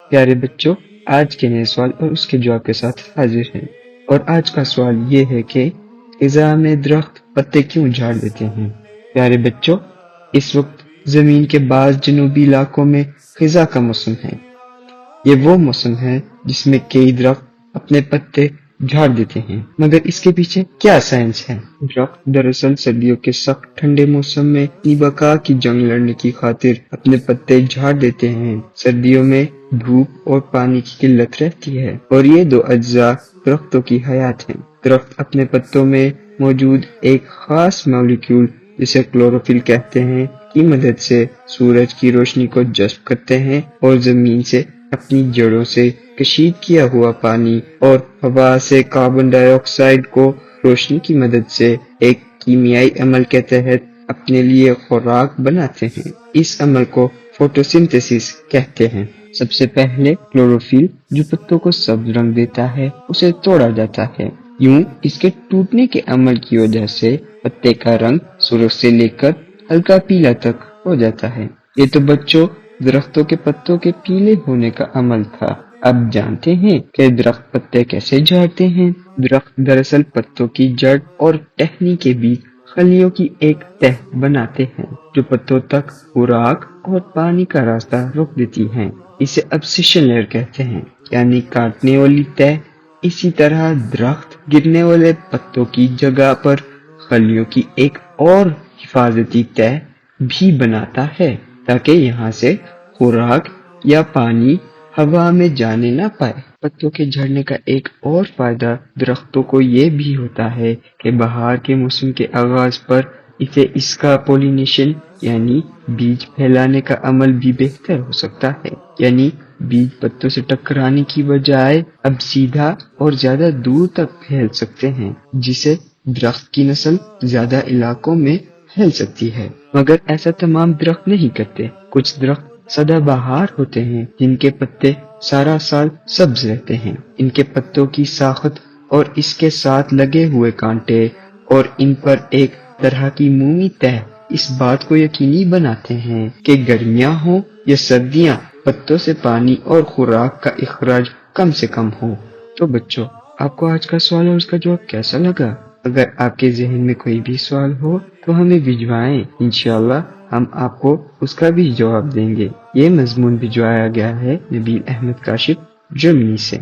پیارے بچوں، آج کے نئے سوال اور اس کے جواب کے ساتھ حاضر ہیں۔ اور آج کا سوال یہ ہے کہ خزاں میں درخت پتے کیوں جھاڑ دیتے ہیں؟ پیارے بچوں، اس وقت زمین کے بعض جنوبی علاقوں میں خزاں کا موسم ہے۔ یہ وہ موسم ہے جس میں کئی درخت اپنے پتے جھاڑ دیتے ہیں، مگر اس کے پیچھے کیا سائنس ہے؟ درخت دراصل سردیوں کے سخت ٹھنڈے موسم میں اپنی بقا کی جنگ لڑنے کی خاطر اپنے پتے جھاڑ دیتے ہیں۔ سردیوں میں دھوپ اور پانی کی قلت رہتی ہے، اور یہ دو اجزاء درختوں کی حیات ہیں۔ درخت اپنے پتوں میں موجود ایک خاص مالیکیول جسے کلوروفل کہتے ہیں کی مدد سے سورج کی روشنی کو جذب کرتے ہیں اور زمین سے اپنی جڑوں سے کشید کیا ہوا پانی اور ہوا سے کاربن ڈائی آکسائیڈ کو روشنی کی مدد سے ایک کیمیائی عمل کے تحت اپنے لیے خوراک بناتے ہیں۔ اس عمل کو فوٹوسنتھسس کہتے ہیں۔ سب سے پہلے کلوروفل جو پتوں کو سبز رنگ دیتا ہے اسے توڑا جاتا ہے۔ یوں اس کے ٹوٹنے کے عمل کی وجہ سے پتے کا رنگ سرخ سے لے کر ہلکا پیلا تک ہو جاتا ہے۔ یہ تو بچوں درختوں کے پتوں کے پیلے ہونے کا عمل تھا۔ اب جانتے ہیں کہ درخت پتے کیسے جھاڑتے ہیں۔ درخت دراصل پتوں کی جڑ اور ٹہنی کے بیچ خلیوں کی ایک تہ بناتے ہیں جو پتوں تک خوراک اور پانی کا راستہ روک دیتی ہیں۔ اسے ابسیشن لیئر کہتے ہیں، یعنی کاٹنے والی تہ۔ اسی طرح درخت گرنے والے پتوں کی جگہ پر خلیوں کی ایک اور حفاظتی تہ بھی بناتا ہے تاکہ یہاں سے خوراک یا پانی ہوا میں جانے نہ پائے۔ پتوں کے جھڑنے کا ایک اور فائدہ درختوں کو یہ بھی ہوتا ہے کہ بہار کے موسم کے آغاز پر اس کا پولینیشن یعنی بیج پھیلانے کا عمل بھی بہتر ہو سکتا ہے۔ یعنی بیج پتوں سے ٹکرانے کی بجائے اب سیدھا اور زیادہ دور تک پھیل سکتے ہیں، جس سے درخت کی نسل زیادہ علاقوں میں پھیل سکتی ہے۔ مگر ایسا تمام درخت نہیں کرتے۔ کچھ درخت سدا بہار ہوتے ہیں جن کے پتے سارا سال سبز رہتے ہیں۔ ان کے پتوں کی ساخت اور اس کے ساتھ لگے ہوئے کانٹے اور ان پر ایک طرح کی مومی تہ اس بات کو یقینی بناتے ہیں کہ گرمیاں ہوں یا سردیاں پتوں سے پانی اور خوراک کا اخراج کم سے کم ہو۔ تو بچوں، آپ کو آج کا سوال اور اس کا جواب کیسا لگا؟ اگر آپ کے ذہن میں کوئی بھی سوال ہو تو ہمیں بھجوائیں، انشاءاللہ ہم آپ کو اس کا بھی جواب دیں گے۔ یہ مضمون بھجوایا گیا ہے نبیل احمد کاشف، جرمنی سے۔